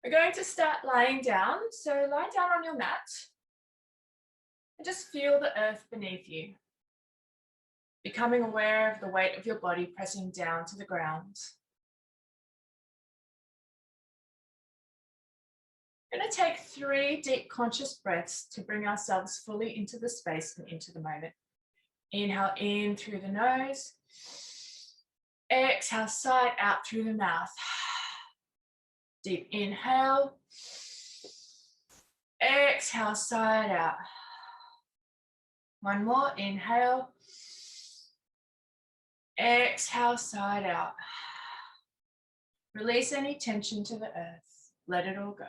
We're going to start lying down. So lie down on your mat and just feel the earth beneath you, becoming aware of the weight of your body pressing down to the ground. We're going to take 3 deep conscious breaths to bring ourselves fully into the space and into the moment. Inhale in through the nose. Exhale, sigh out through the mouth. Deep inhale. Exhale, sigh it out. One more, inhale. Exhale, sigh it out. Release any tension to the earth. Let it all go.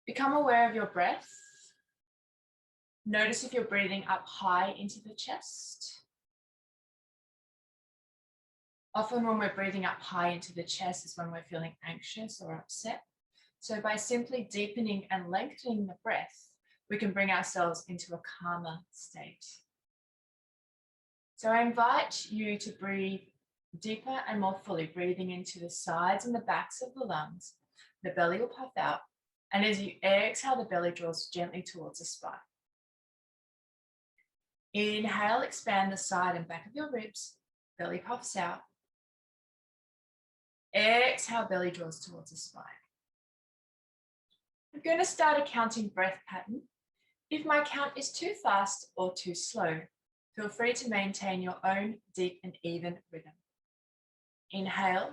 Become aware of your breath. Notice if you're breathing up high into the chest. Often when we're breathing up high into the chest is when we're feeling anxious or upset. So by simply deepening and lengthening the breath, we can bring ourselves into a calmer state. So I invite you to breathe deeper and more fully, breathing into the sides and the backs of the lungs. The belly will puff out. And as you exhale, the belly draws gently towards the spine. Inhale, expand the side and back of your ribs. Belly puffs out. Exhale, belly draws towards the spine. I'm going to start a counting breath pattern. If my count is too fast or too slow, feel free to maintain your own deep and even rhythm. Inhale,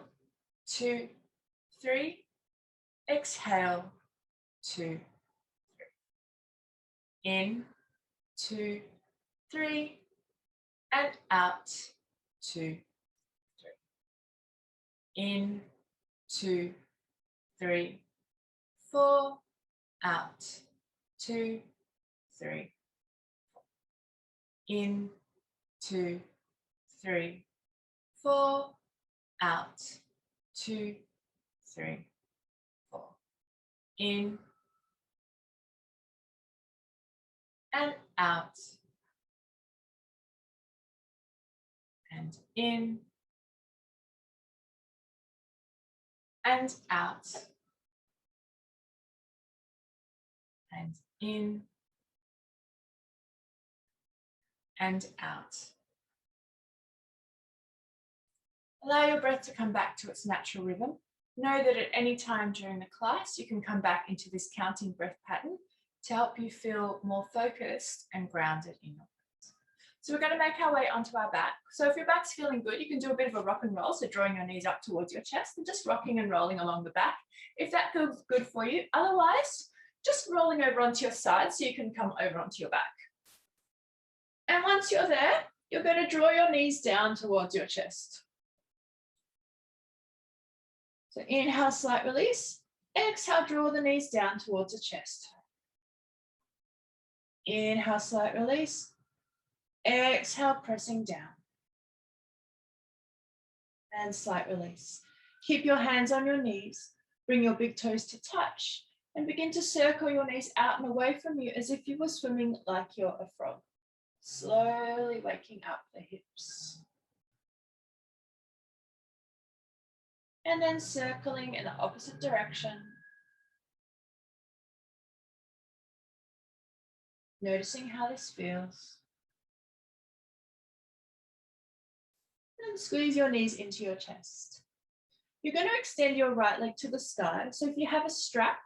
2, 3. Exhale, 2, 3. In, 2, 3. And out, 2, 3. In, 2, 3, 4. Out, 2, 3, 4. In, 2, 3, 4. Out, 2, 3, 4. In and out. And in and out. And in and out. Allow your breath to come back to its natural rhythm. Know that at any time during the class, you can come back into this counting breath pattern to help you feel more focused and grounded in your breath. So we're going to make our way onto our back. So if your back's feeling good, you can do a bit of a rock and roll. So drawing your knees up towards your chest and just rocking and rolling along the back. If that feels good for you. Otherwise, just rolling over onto your side so you can come over onto your back. And once you're there, you're going to draw your knees down towards your chest. So inhale, slight release. Exhale, draw the knees down towards the chest. Inhale, slight release. Exhale, pressing down. And slight release. Keep your hands on your knees. Bring your big toes to touch. And begin to circle your knees out and away from you as if you were swimming like you're a frog. Slowly waking up the hips. And then circling in the opposite direction. Noticing how this feels. And squeeze your knees into your chest. You're going to extend your right leg to the sky. So if you have a strap,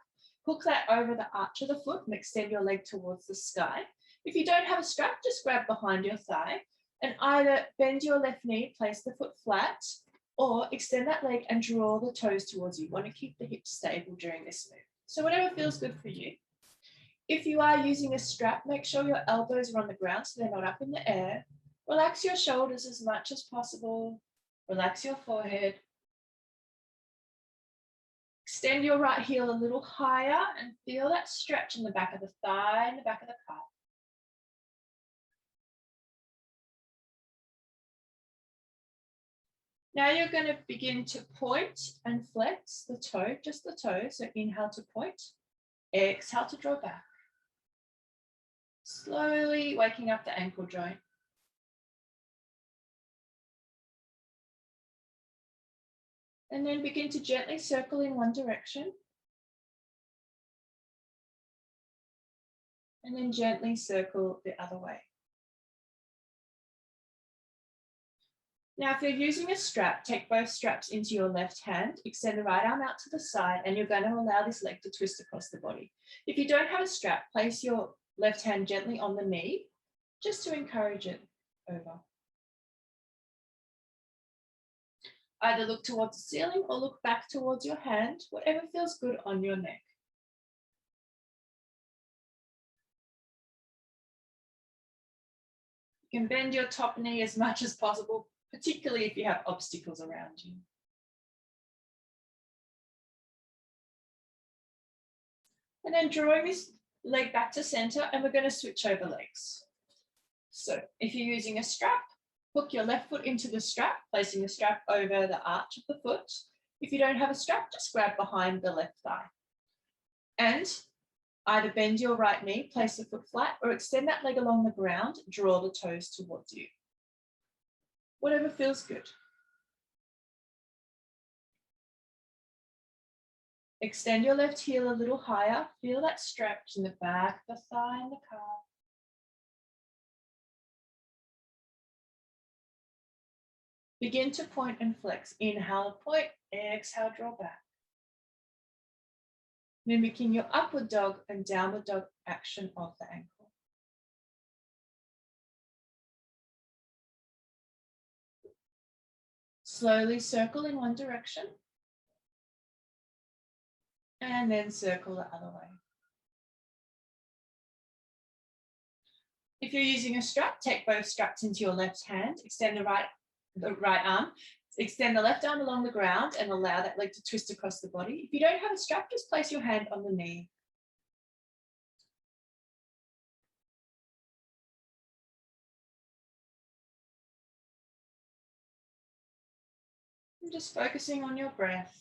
hook that over the arch of the foot and extend your leg towards the sky. If you don't have a strap, just grab behind your thigh and either bend your left knee, place the foot flat, or extend that leg and draw the toes towards you. You want to keep the hips stable during this move. So whatever feels good for you. If you are using a strap, make sure your elbows are on the ground so they're not up in the air. Relax your shoulders as much as possible. Relax your forehead. Extend your right heel a little higher and feel that stretch in the back of the thigh and the back of the calf. Now you're going to begin to point and flex the toe, just the toe. So inhale to point, exhale to draw back. Slowly waking up the ankle joint. And then begin to gently circle in one direction. And then gently circle the other way. Now, if you're using a strap, take both straps into your left hand, extend the right arm out to the side, and you're going to allow this leg to twist across the body. If you don't have a strap, place your left hand gently on the knee, just to encourage it over. Either look towards the ceiling or look back towards your hand, whatever feels good on your neck. You can bend your top knee as much as possible, particularly if you have obstacles around you. And then drawing this leg back to center, and we're going to switch over legs. So if you're using a strap, hook your left foot into the strap, placing the strap over the arch of the foot. If you don't have a strap, just grab behind the left thigh. And either bend your right knee, place the foot flat, or extend that leg along the ground, draw the toes towards you. Whatever feels good. Extend your left heel a little higher. Feel that stretch in the back, the thigh, and the calf. Begin to point and flex. Inhale, point. Exhale, draw back. Mimicking your upward dog and downward dog action of the ankle. Slowly circle in one direction. And then circle the other way. If you're using a strap, take both straps into your left hand, extend the right arm, extend the left arm along the ground and allow that leg to twist across the body. If you don't have a strap, just place your hand on the knee. And just focusing on your breath.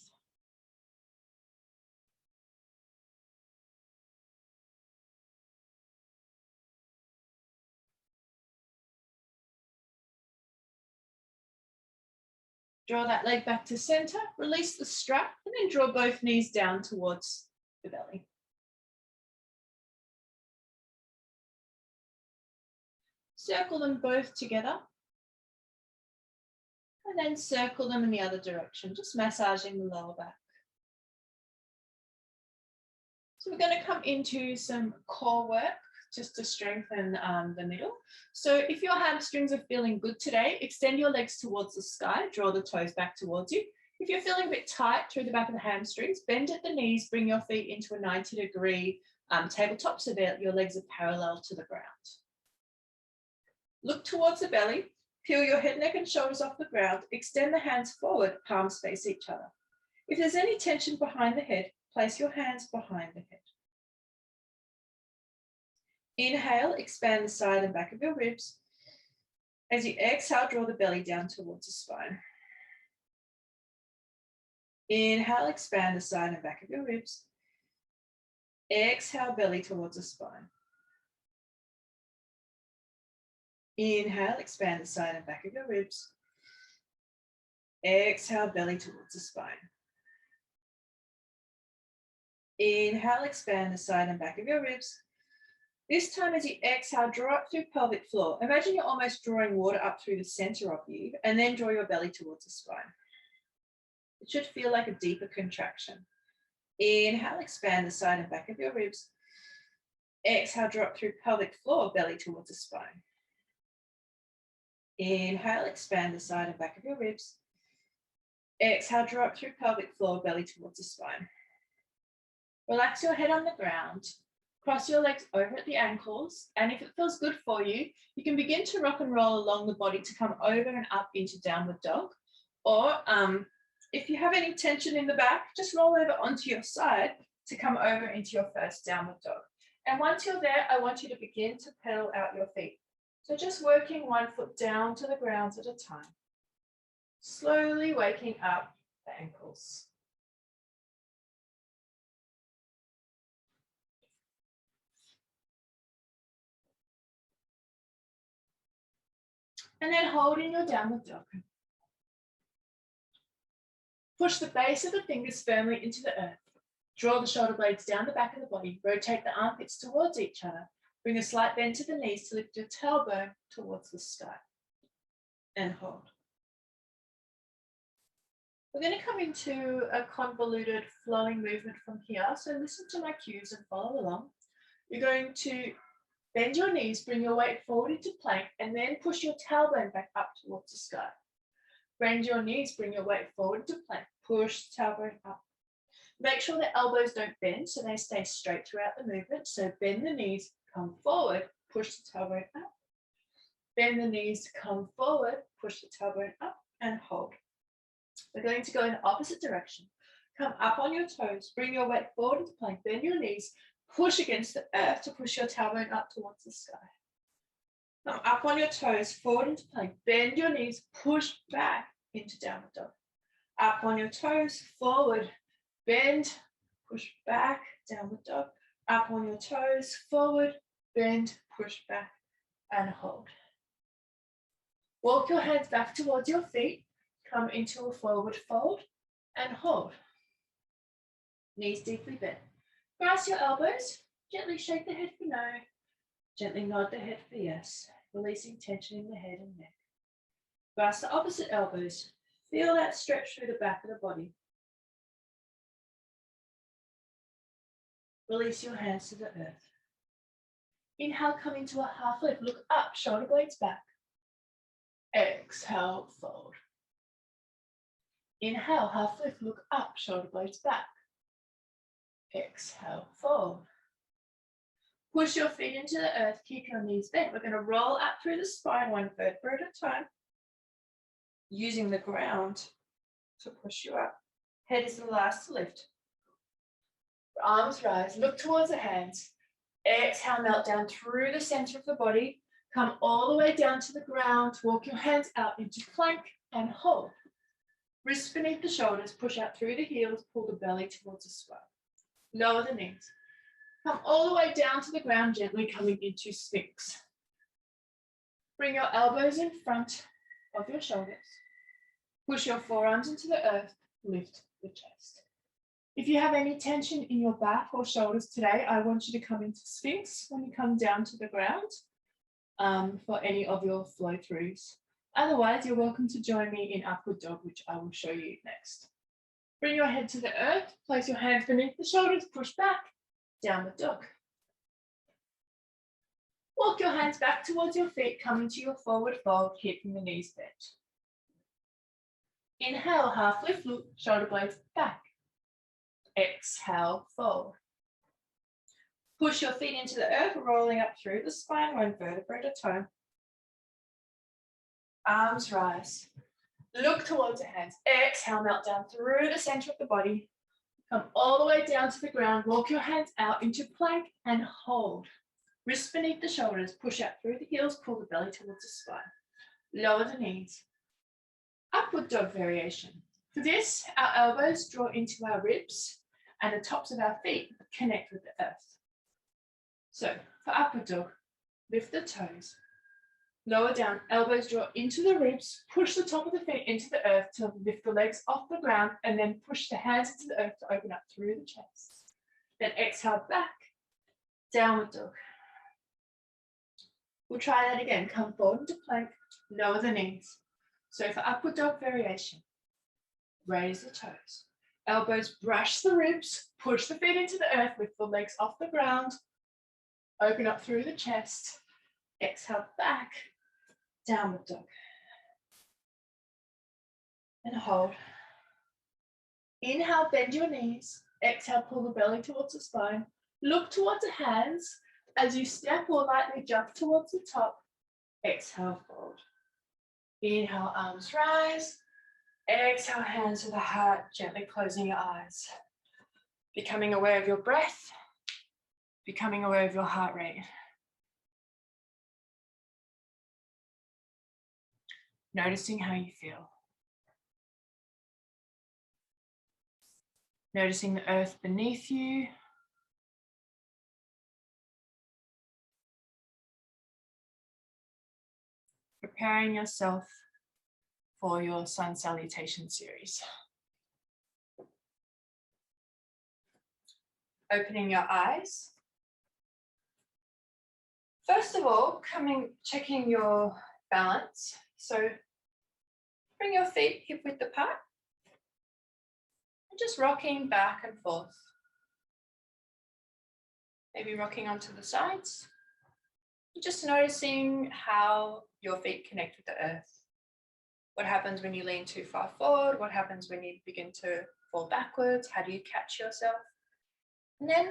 Draw that leg back to center, release the strap, and then draw both knees down towards the belly. Circle them both together. And then circle them in the other direction, just massaging the lower back. So we're going to come into some core work just to strengthen the middle. So if your hamstrings are feeling good today, extend your legs towards the sky, draw the toes back towards you. If you're feeling a bit tight through the back of the hamstrings, bend at the knees, bring your feet into a 90-degree tabletop so that your legs are parallel to the ground. Look towards the belly, peel your head, neck and shoulders off the ground, extend the hands forward, palms face each other. If there's any tension behind the head, place your hands behind the head. Inhale, expand the side and back of your ribs. As you exhale, draw the belly down towards the spine. Inhale, expand the side and back of your ribs. Exhale, belly towards the spine. Inhale, expand the side and back of your ribs. Exhale, belly towards the spine. Inhale, expand the side and back of your ribs. This time as you exhale, draw up through pelvic floor. Imagine you're almost drawing water up through the center of you, and then draw your belly towards the spine. It should feel like a deeper contraction. Inhale, expand the side and back of your ribs. Exhale, draw up through pelvic floor, belly towards the spine. Inhale, expand the side and back of your ribs. Exhale, draw up through pelvic floor, belly towards the spine. Relax your head on the ground. Cross your legs over at the ankles, and if it feels good for you, you can begin to rock and roll along the body to come over and up into downward dog. Or if you have any tension in the back, just roll over onto your side to come over into your first downward dog. And once you're there, I want you to begin to pedal out your feet. So just working one foot down to the ground at a time. Slowly waking up the ankles. And then holding your downward dog. Push the base of the fingers firmly into the earth. Draw the shoulder blades down the back of the body. Rotate the armpits towards each other. Bring a slight bend to the knees to lift your tailbone towards the sky. And hold. We're going to come into a convoluted flowing movement from here. So listen to my cues and follow along. You're going to bend your knees, bring your weight forward into plank, and then push your tailbone back up towards the sky. Bend your knees, bring your weight forward to plank, push the tailbone up. Make sure the elbows don't bend so they stay straight throughout the movement. So bend the knees, come forward, push the tailbone up. Bend the knees, come forward, push the tailbone up and hold. We're going to go in the opposite direction. Come up on your toes, bring your weight forward into plank, bend your knees, push against the earth to push your tailbone up towards the sky. Come up on your toes, forward into plank, bend your knees, push back into downward dog. Up on your toes, forward, bend, push back, downward dog. Up on your toes, forward, bend, push back, and hold. Walk your hands back towards your feet. Come into a forward fold and hold. Knees deeply bent. Cross your elbows. Gently shake the head for no. Gently nod the head for yes. Releasing tension in the head and neck. Grasp the opposite elbows. Feel that stretch through the back of the body. Release your hands to the earth. Inhale, come into a half lift. Look up, shoulder blades back. Exhale, fold. Inhale, half lift, look up, shoulder blades back. Exhale, fold. Push your feet into the earth, keep your knees bent. We're going to roll up through the spine, one vertebra at a time, using the ground to push you up. Head is the last to lift. Arms rise, look towards the hands. Exhale, melt down through the center of the body. Come all the way down to the ground. Walk your hands out into plank and hold. Wrists beneath the shoulders, push out through the heels, pull the belly towards the spine. Lower the knees. Come all the way down to the ground, gently coming into Sphinx. Bring your elbows in front of your shoulders. Push your forearms into the earth, lift the chest. If you have any tension in your back or shoulders today, I want you to come into Sphinx when you come down to the ground for any of your flow throughs. Otherwise, you're welcome to join me in upward dog, which I will show you next. Bring your head to the earth, place your hands beneath the shoulders, push back, downward dog. Walk your hands back towards your feet, come into your forward fold, keeping the knees bent. Inhale, half lift, look, shoulder blades back. Exhale, fold. Push your feet into the earth, rolling up through the spine, one vertebra at a time. Arms rise. Look towards the hands. Exhale, melt down through the center of the body. Come all the way down to the ground. Walk your hands out into plank and hold. Wrists beneath the shoulders. Push out through the heels. Pull the belly towards the spine. Lower the knees. Upward dog variation. For this, our elbows draw into our ribs and the tops of our feet connect with the earth. So for upward dog, lift the toes. Lower down, elbows draw into the ribs, push the top of the feet into the earth to lift the legs off the ground, and then push the hands into the earth to open up through the chest. Then exhale back, downward dog. We'll try that again. Come forward into plank, lower the knees. So for upward dog variation, raise the toes. Elbows brush the ribs, push the feet into the earth, lift the legs off the ground, open up through the chest, exhale back, downward dog. And hold. Inhale, bend your knees. Exhale, pull the belly towards the spine. Look towards the hands as you step or lightly jump towards the top. Exhale, fold. Inhale, arms rise. Exhale, hands to the heart, gently closing your eyes. Becoming aware of your breath, becoming aware of your heart rate. Noticing how you feel. Noticing the earth beneath you. Preparing yourself for your sun salutation series. Opening your eyes. First of all, checking your balance. So bring your feet hip width apart and just rocking back and forth. Maybe rocking onto the sides. Just noticing how your feet connect with the earth. What happens when you lean too far forward? What happens when you begin to fall backwards? How do you catch yourself? And then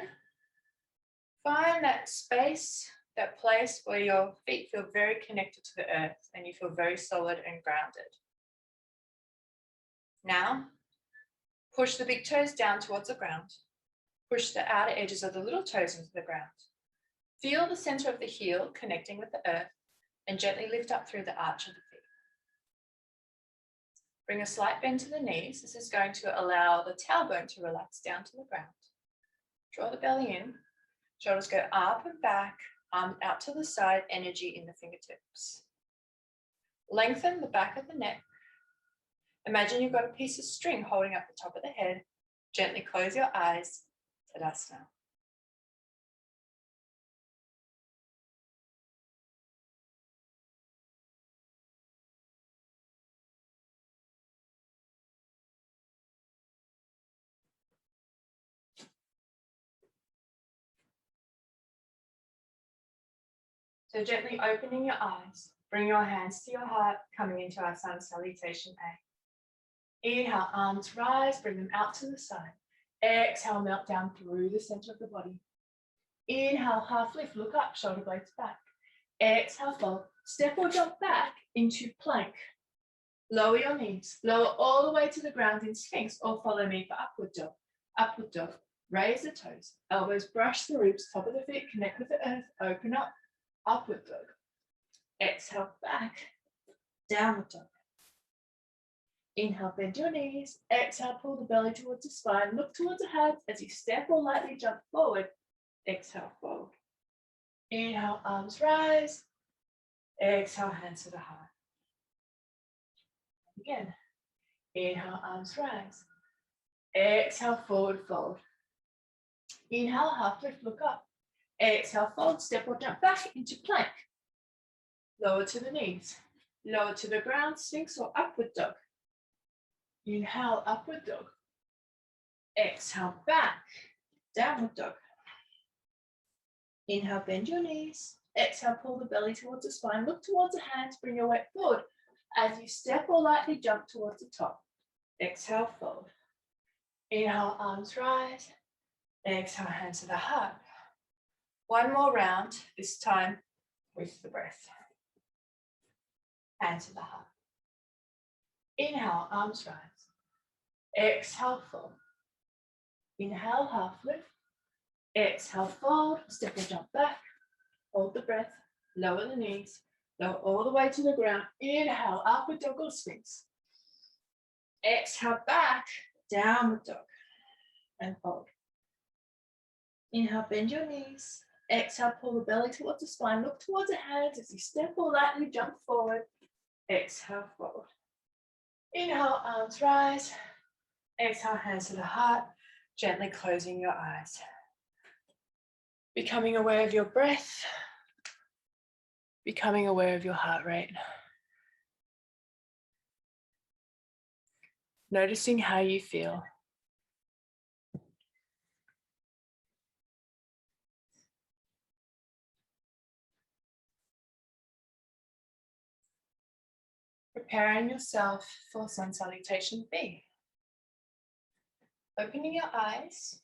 find that space, that place where your feet feel very connected to the earth and you feel very solid and grounded. Now, push the big toes down towards the ground. Push the outer edges of the little toes into the ground. Feel the center of the heel connecting with the earth and gently lift up through the arch of the feet. Bring a slight bend to the knees. This is going to allow the tailbone to relax down to the ground. Draw the belly in. Shoulders go up and back, arms out to the side, energy in the fingertips. Lengthen the back of the neck. Imagine you've got a piece of string holding up the top of the head. Gently close your eyes. Tadasana. So gently opening your eyes, bring your hands to your heart, coming into our sun salutation A. Inhale, arms rise, bring them out to the side. Exhale, melt down through the center of the body. Inhale, half lift, look up, shoulder blades back. Exhale, fold, step or jump back into plank. Lower your knees, lower all the way to the ground in Sphinx, or follow me for upward dog. Upward dog, raise the toes, elbows brush the ribs, top of the feet, connect with the earth, open up. Upward dog. Exhale, back. Downward dog. Inhale, bend your knees. Exhale, pull the belly towards the spine. Look towards the hands as you step or lightly jump forward. Exhale, fold. Inhale, arms rise. Exhale, hands to the heart. Again. Inhale, arms rise. Exhale, forward fold. Inhale, half lift, look up. Exhale, fold, step or jump back into plank. Lower to the knees. Lower to the ground, Sphinx or upward dog. Inhale, upward dog. Exhale, back. Downward dog. Inhale, bend your knees. Exhale, pull the belly towards the spine. Look towards the hands, bring your weight forward. As you step or lightly jump towards the top. Exhale, fold. Inhale, arms rise. Exhale, hands to the heart. One more round, this time with the breath. Hands to the heart. Inhale, arms rise. Exhale, fold. Inhale, half lift. Exhale, fold. Step or jump back. Hold the breath. Lower the knees. Lower all the way to the ground. Inhale, upward dog or Sphinx. Exhale, back. Downward dog. And fold. Inhale, bend your knees. Exhale, pull the belly towards the spine. Look towards the hands as you step or lightly jump forward. Exhale, fold. Inhale, arms rise. Exhale, hands to the heart. Gently closing your eyes. Becoming aware of your breath. Becoming aware of your heart rate. Noticing how you feel. Preparing yourself for sun salutation B. Opening your eyes.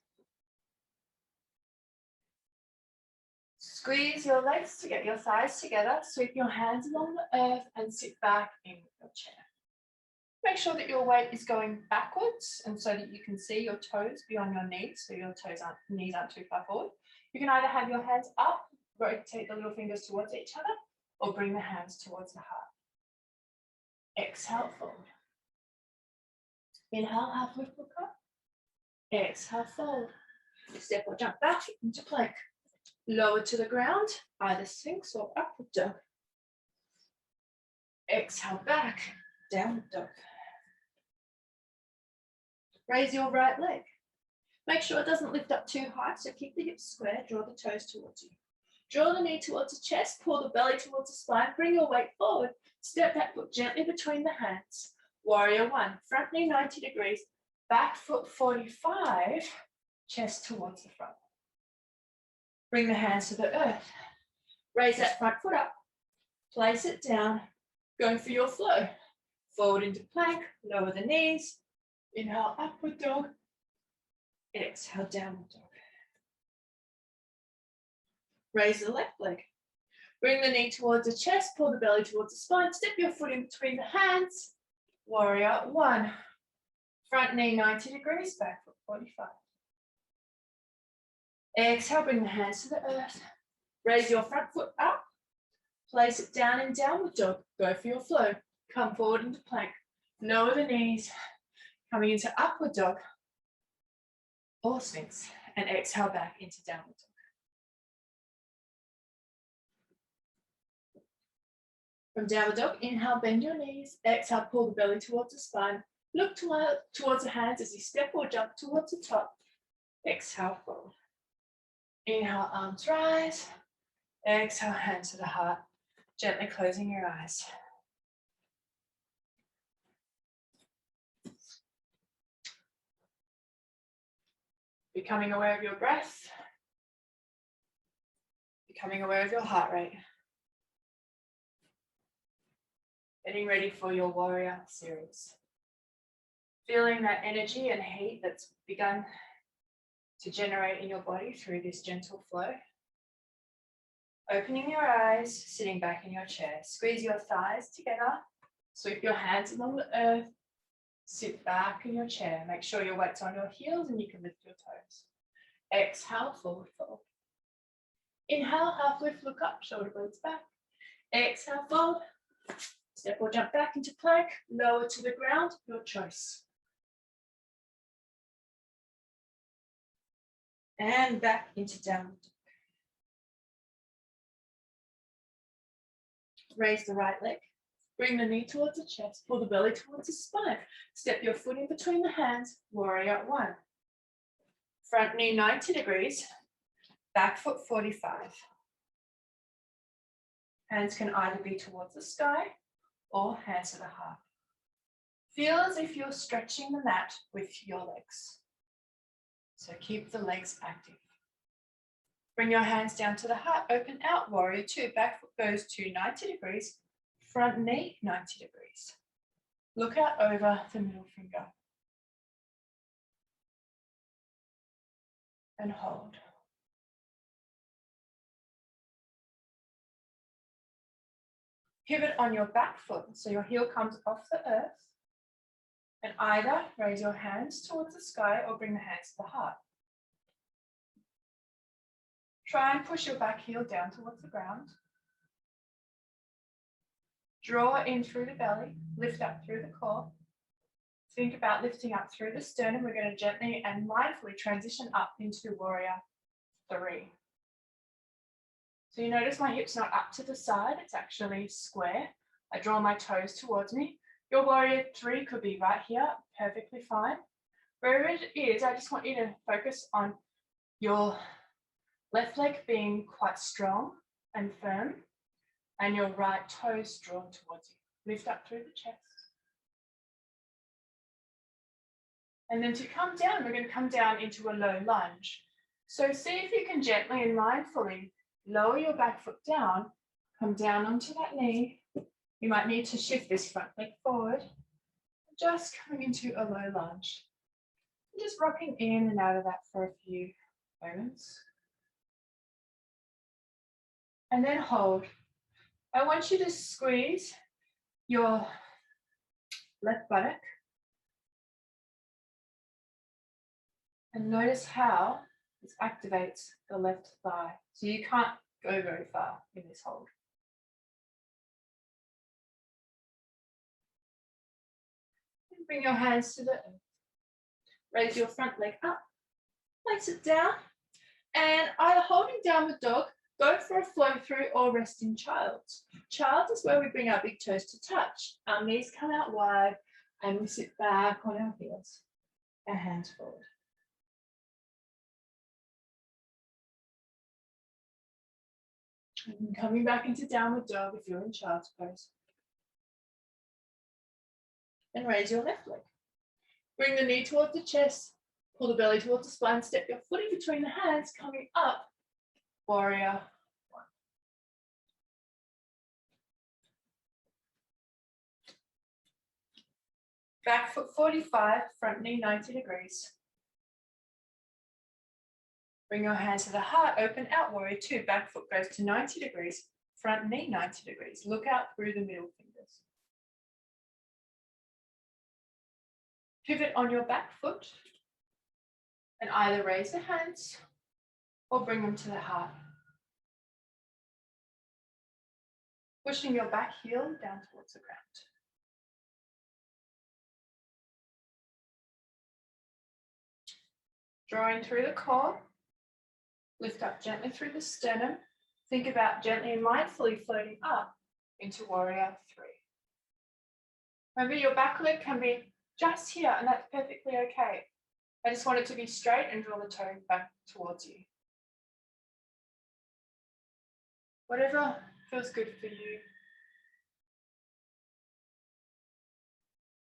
Squeeze your legs to get your thighs together. Sweep your hands along the earth and sit back in your chair. Make sure that your weight is going backwards and so that you can see your toes beyond your knees, so your knees aren't too far forward. You can either have your hands up, rotate the little fingers towards each other, or bring the hands towards the heart. Exhale, fold. Inhale, half lift, look up. Exhale, fold. Step or jump back into plank. Lower to the ground, either Sphinx or upward dog. Exhale, back, downward dog. Raise your right leg. Make sure it doesn't lift up too high, so keep the hips square, draw the toes towards you. Draw the knee towards the chest, pull the belly towards the spine, bring your weight forward, step that foot gently between the hands. Warrior one, front knee 90 degrees, back foot 45, chest towards the front. Bring the hands to the earth. Raise that front foot up, place it down, go for your flow. Forward into plank, lower the knees, inhale, upward dog, exhale, downward dog. Raise the left leg. Bring the knee towards the chest, pull the belly towards the spine, step your foot in between the hands. Warrior one. Front knee 90 degrees, back foot 45. Exhale, bring the hands to the earth. Raise your front foot up. Place it down in downward dog. Go for your flow. Come forward into plank. Lower the knees. Coming into upward dog or sphinx. And exhale back into downward dog. From downward dog, inhale, bend your knees. Exhale, pull the belly towards the spine. Look towards the hands as you step or jump towards the top. Exhale, forward. Inhale, arms rise. Exhale, hands to the heart. Gently closing your eyes. Becoming aware of your breath. Becoming aware of your heart rate. Getting ready for your warrior series. Feeling that energy and heat that's begun to generate in your body through this gentle flow. Opening your eyes, sitting back in your chair. Squeeze your thighs together. Sweep your hands along the earth. Sit back in your chair. Make sure your weight's on your heels and you can lift your toes. Exhale, forward fold. Inhale, half lift, look up, shoulder blades back. Exhale, fold. Step or jump back into plank, lower to the ground, your choice. And back into downward. Raise the right leg. Bring the knee towards the chest, pull the belly towards the spine. Step your foot in between the hands, warrior one. Front knee 90 degrees, back foot 45. Hands can either be towards the sky or hands to the heart. Feel as if you're stretching the mat with your legs. So keep the legs active. Bring your hands down to the heart, open out, warrior two. Back foot goes to 90 degrees, front knee 90 degrees. Look out over the middle finger. And hold. Pivot on your back foot, so your heel comes off the earth. And either raise your hands towards the sky or bring the hands to the heart. Try and push your back heel down towards the ground. Draw in through the belly, lift up through the core. Think about lifting up through the sternum. We're going to gently and mindfully transition up into warrior three. So you notice my hip's not up to the side, it's actually square. I draw my toes towards me. Your warrior three could be right here, perfectly fine. Wherever it is, I just want you to focus on your left leg being quite strong and firm, and your right toes drawn towards you. Lift up through the chest. And then to come down, we're going to come down into a low lunge. So see if you can gently and mindfully lower your back foot down, come down onto that knee. You might need to shift this front leg forward. Just coming into a low lunge. Just rocking in and out of that for a few moments. And then hold. I want you to squeeze your left buttock. And notice how this activates the left thigh. So you can't go very far in this hold. And bring your hands to the earth. Raise your front leg up. Place it down. And either holding downward dog, go for a flow through or resting child. Child is where we bring our big toes to touch. Our knees come out wide and we sit back on our heels. Our hands forward. And coming back into downward dog if you're in child's pose. And raise your left leg. Bring the knee towards the chest, pull the belly towards the spine, step your foot in between the hands, coming up, warrior one. Back foot 45, front knee 90 degrees. Bring your hands to the heart, open out, warrior two. Back foot goes to 90 degrees, front knee 90 degrees. Look out through the middle fingers. Pivot on your back foot and either raise the hands or bring them to the heart. Pushing your back heel down towards the ground. Drawing through the core, lift up gently through the sternum. Think about gently and mindfully floating up into warrior three. Remember, your back leg can be just here, and that's perfectly okay. I just want it to be straight and draw the toe back towards you. Whatever feels good for you.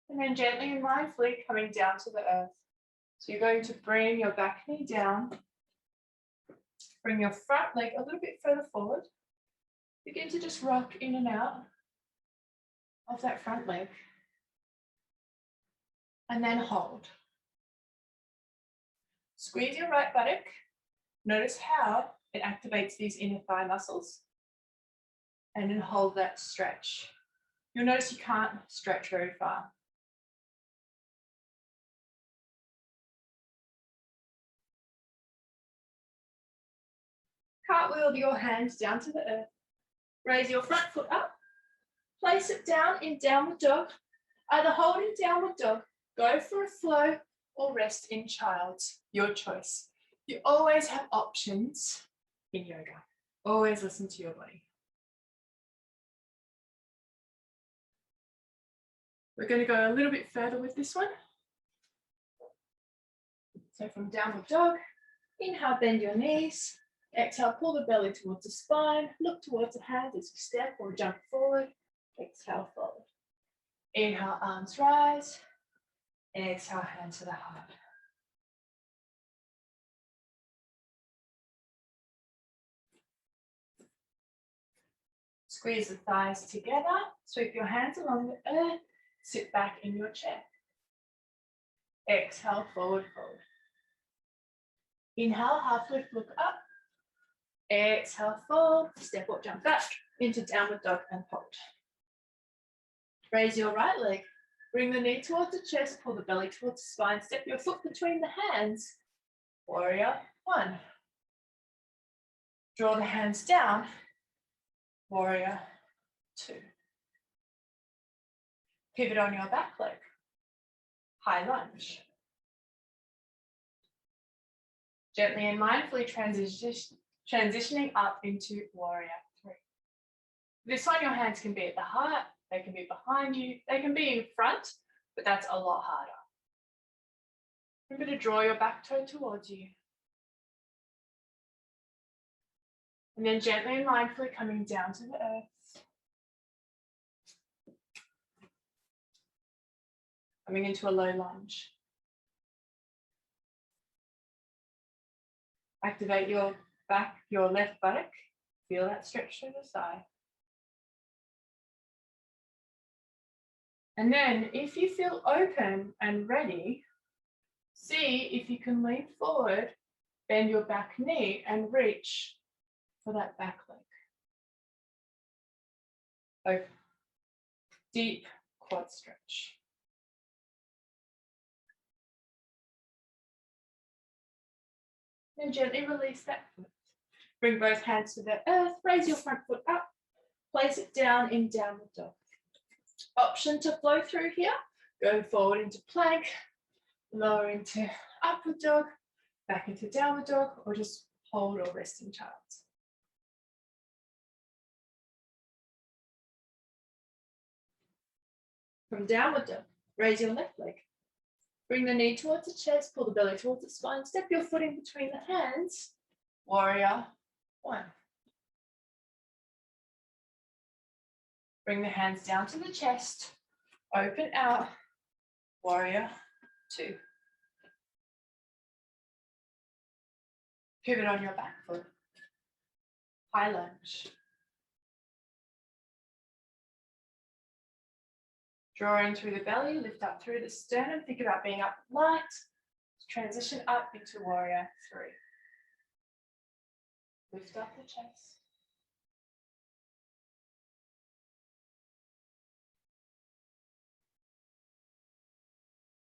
And then gently and mindfully coming down to the earth. So you're going to bring your back knee down, bring your front leg a little bit further forward. Begin to just rock in and out of that front leg. And then hold. Squeeze your right buttock. Notice how it activates these inner thigh muscles. And then hold that stretch. You'll notice you can't stretch very far. Cartwheel your hands down to the earth. Raise your front foot up. Place it down in downward dog. Either hold in downward dog, go for a flow, or rest in child's. Your choice. You always have options in yoga. Always listen to your body. We're going to go a little bit further with this one. So from downward dog, inhale, bend your knees. Exhale, pull the belly towards the spine. Look towards the hands as you step or jump forward. Exhale, forward. Inhale, arms rise. Exhale, hands to the heart. Squeeze the thighs together. Sweep your hands along the earth. Sit back in your chair. Exhale, forward, forward. Inhale, half lift, look up. Exhale, fold, step or jump back into downward dog and hold. Raise your right leg. Bring the knee towards the chest, pull the belly towards the spine, step your foot between the hands. Warrior one. Draw the hands down. Warrior two. Pivot on your back leg. High lunge. Gently and mindfully transitioning up into warrior three. This one, your hands can be at the heart, they can be behind you, they can be in front, but that's a lot harder. Remember to draw your back toe towards you. And then gently and mindfully coming down to the earth. Coming into a low lunge. Activate your back, your left buttock. Feel that stretch through the thigh. And then if you feel open and ready, see if you can lean forward, bend your back knee and reach for that back leg. Open. Deep quad stretch. Then gently release that foot. Bring both hands to the earth, raise your front foot up, place it down in downward dog. Option to flow through here, go forward into plank, lower into upward dog, back into downward dog, or just hold or rest in child's. From downward dog, raise your left leg. Bring the knee towards the chest, pull the belly towards the spine, step your foot in between the hands. Warrior one. Bring the hands down to the chest. Open out. Warrior 2. Pivot on your back foot. High lunge. Draw in through the belly, lift up through the sternum. Think about being up light. Transition up into warrior 3. Lift up the chest.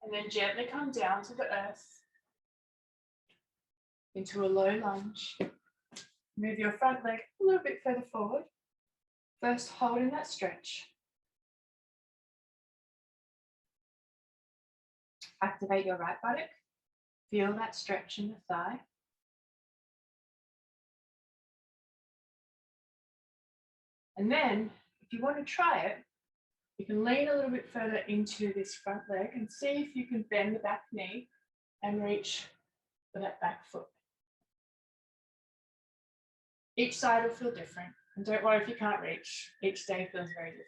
And then gently come down to the earth into a low lunge. Move your front leg a little bit further forward. First, holding that stretch. Activate your right buttock. Feel that stretch in the thigh. And then, if you want to try it, you can lean a little bit further into this front leg and see if you can bend the back knee and reach for that back foot. Each side will feel different. And don't worry if you can't reach. Each day feels very different.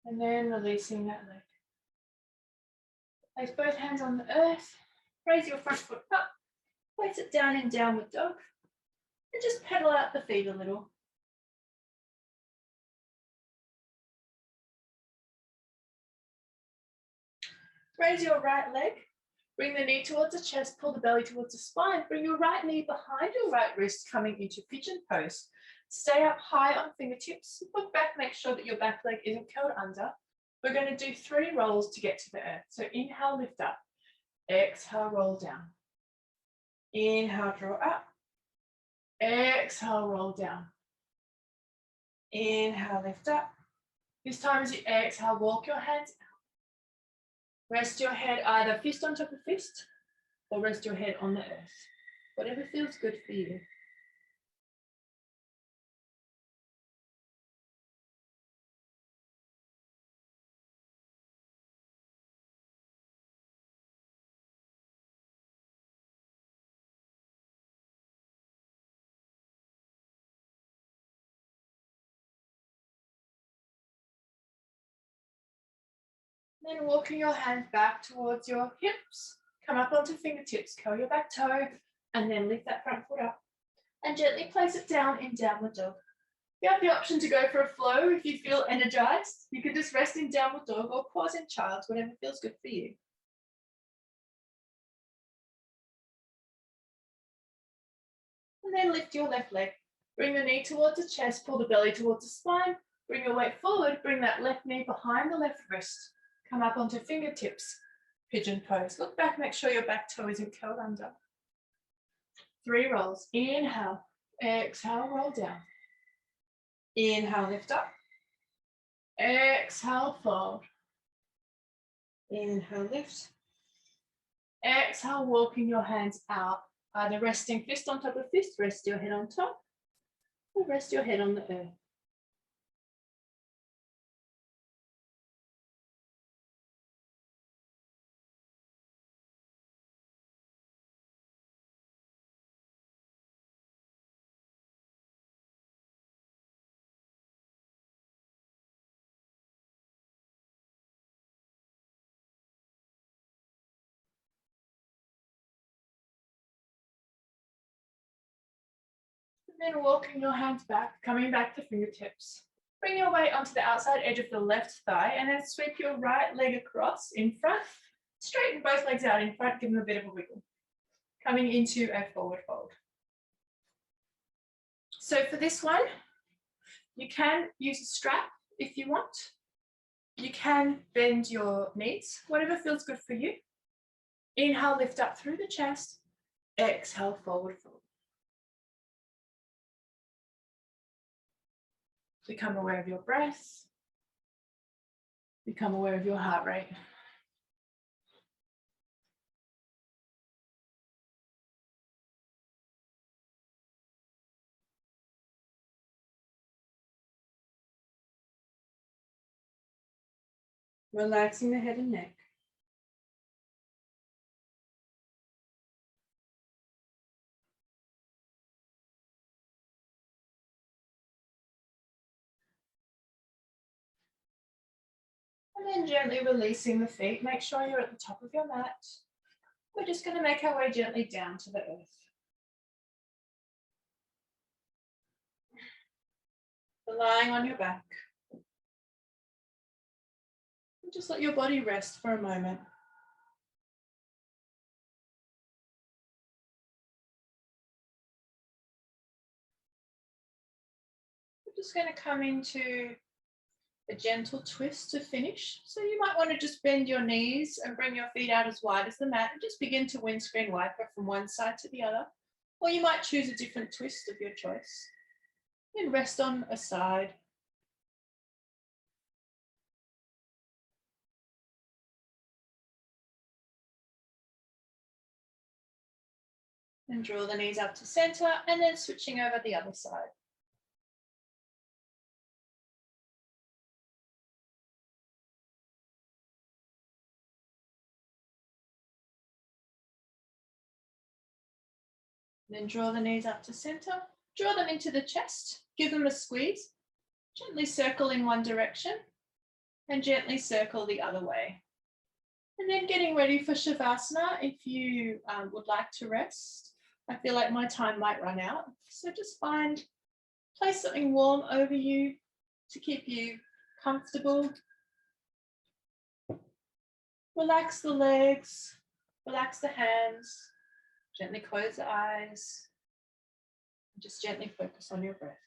And then releasing that leg. Place both hands on the earth. Raise your front foot up. Place it down in downward dog. And just pedal out the feet a little. Raise your right leg. Bring the knee towards the chest. Pull the belly towards the spine. Bring your right knee behind your right wrist, coming into pigeon pose. Stay up high on fingertips. Look back, make sure that your back leg isn't curled under. We're going to do 3 rolls to get to the earth. So inhale, lift up. Exhale, roll down. Inhale, draw up. Exhale, roll down. Inhale, lift up. This time as you exhale, walk your hands out. Rest your head either fist on top of fist or rest your head on the earth. Whatever feels good for you. Then walking your hands back towards your hips. Come up onto fingertips, curl your back toe, and then lift that front foot up. And gently place it down in downward dog. You have the option to go for a flow if you feel energized. You can just rest in downward dog or pause in child, whatever feels good for you. And then lift your left leg. Bring the knee towards the chest, pull the belly towards the spine. Bring your weight forward, bring that left knee behind the left wrist. Come up onto fingertips, pigeon pose. Look back, make sure your back toe isn't curled under. 3 rolls. Inhale, exhale, roll down. Inhale, lift up. Exhale, fold. Inhale, lift. Exhale, walking your hands out. Either resting fist on top of fist, rest your head on top, or rest your head on the earth. And then walking your hands back, coming back to fingertips. Bring your weight onto the outside edge of the left thigh and then sweep your right leg across in front. Straighten both legs out in front, give them a bit of a wiggle. Coming into a forward fold. So for this one, you can use a strap if you want. You can bend your knees, whatever feels good for you. Inhale, lift up through the chest. Exhale, forward fold. Become aware of your breath. Become aware of your heart rate. Relaxing the head and neck. And then gently releasing the feet. Make sure you're at the top of your mat. We're just going to make our way gently down to the earth. Lying on your back. And just let your body rest for a moment. We're just going to come into a gentle twist to finish. So you might want to just bend your knees and bring your feet out as wide as the mat and just begin to windscreen wiper from one side to the other. Or you might choose a different twist of your choice. And rest on a side. And draw the knees up to center and then switching over the other side. Then draw the knees up to center, draw them into the chest, give them a squeeze, gently circle in one direction and gently circle the other way. And then getting ready for Shavasana if you would like to rest. I feel like my time might run out. So just place something warm over you to keep you comfortable. Relax the legs, relax the hands, gently close the eyes. Just gently focus on your breath.